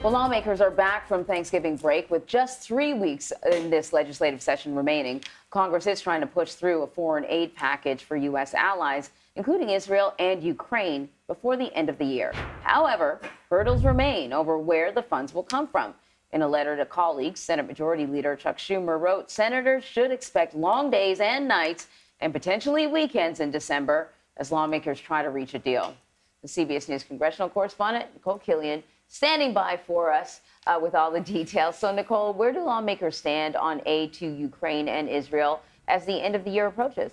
Well, lawmakers are back from Thanksgiving break with just 3 weeks in this legislative session remaining. Congress is trying to push through a foreign aid package for U.S. allies, including Israel and Ukraine, before the end of the year. However, hurdles remain over where the funds will come from. In a letter to colleagues, Senate Majority Leader Chuck Schumer wrote senators should expect long days and nights and potentially weekends in December as lawmakers try to reach a deal. The CBS News congressional correspondent, Nikole Killion, standing by for us with all the details. So, Nikole, where do lawmakers stand on aid to Ukraine and Israel as the end of the year approaches?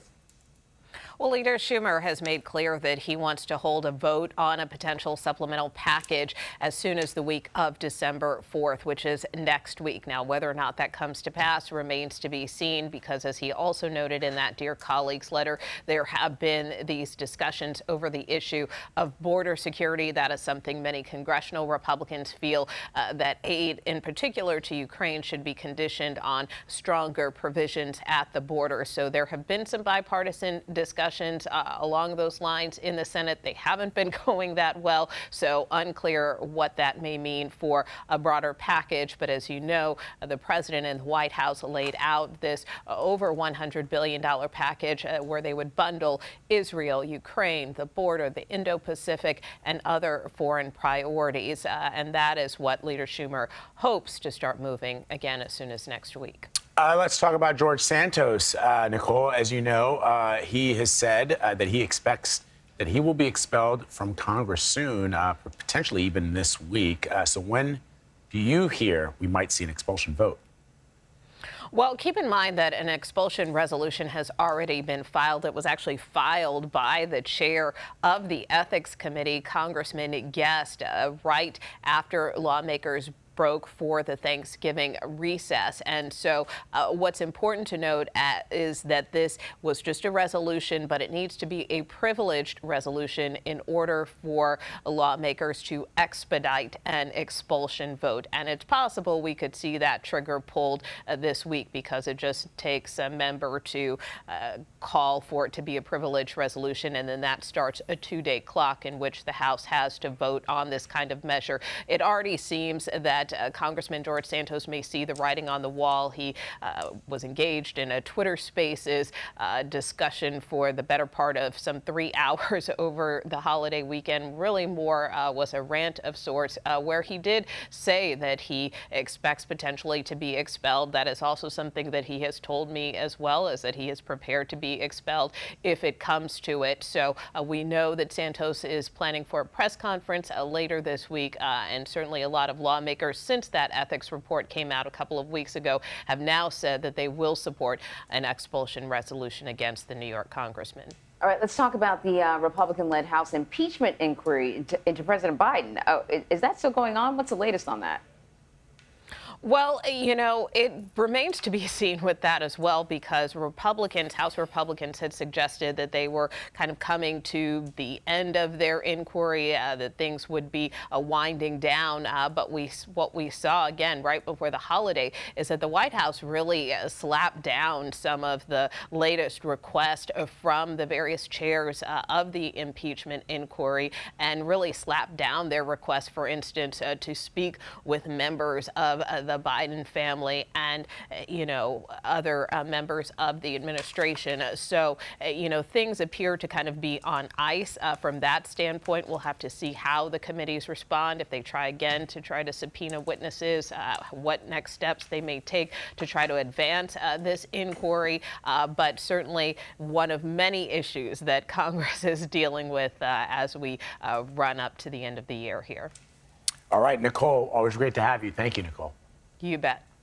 Well, Leader Schumer has made clear that he wants to hold a vote on a potential supplemental package as soon as the week of December 4th, which is next week. Now, whether or not that comes to pass remains to be seen, because as he also noted in that Dear Colleagues letter, there have been these discussions over the issue of border security. That is something many congressional Republicans feel that aid in particular to Ukraine should be conditioned on stronger provisions at the border. So there have been some bipartisan discussions along those lines in the Senate. They haven't been going that well, so unclear what that may mean for a broader package. But as you know, the president and the White House laid out this over $100 billion package where they would bundle Israel, Ukraine, the border, the Indo-Pacific, and other foreign priorities. And that is what Leader Schumer hopes to start moving again as soon as next week. Let's talk about George Santos. Nikole, as you know, he has said that he expects that he will be expelled from Congress soon, potentially even this week. So when do you hear we might see an expulsion vote? Well, keep in mind that an expulsion resolution has already been filed. It was actually filed by the chair of the Ethics Committee, Congressman Guest, right after lawmakers broke for the Thanksgiving recess. And so what's important to note is that this was just a resolution, but it needs to be a privileged resolution in order for lawmakers to expedite an expulsion vote. And it's possible we could see that trigger pulled this week, because it just takes a member to call for it to be a privileged resolution, and then that starts a 2-day clock in which the House has to vote on this kind of measure. It already seems that Congressman George Santos may see the writing on the wall. He was engaged in a Twitter Spaces discussion for the better part of some 3 hours over the holiday weekend. Really more was a rant of sorts where he did say that he expects potentially to be expelled. That is also something that he has told me as well, is that he is prepared to be expelled if it comes to it. So we know that Santos is planning for a press conference later this week, and certainly a lot of lawmakers, since that ethics report came out a couple of weeks ago, have now said that they will support an expulsion resolution against the New York congressman. All right, let's talk about the Republican-led House impeachment inquiry into President Biden. Oh, is that still going on? What's the latest on that? Well, you know, it remains to be seen with that as well, because House Republicans had suggested that they were kind of coming to the end of their inquiry, that things would be winding down. But what we saw, again, right before the holiday, is that the White House really slapped down some of the latest requests from the various chairs of the impeachment inquiry, and really slapped down their request, for instance, to speak with members of the Biden family and, you know, other members of the administration. So, you know, things appear to kind of be on ice from that standpoint. We'll have to see how the committees respond, if they try again to try to subpoena witnesses, what next steps they may take to try to advance this inquiry. But certainly one of many issues that Congress is dealing with as we run up to the end of the year here. All right, Nikole, always great to have you. Thank you, Nikole. You bet.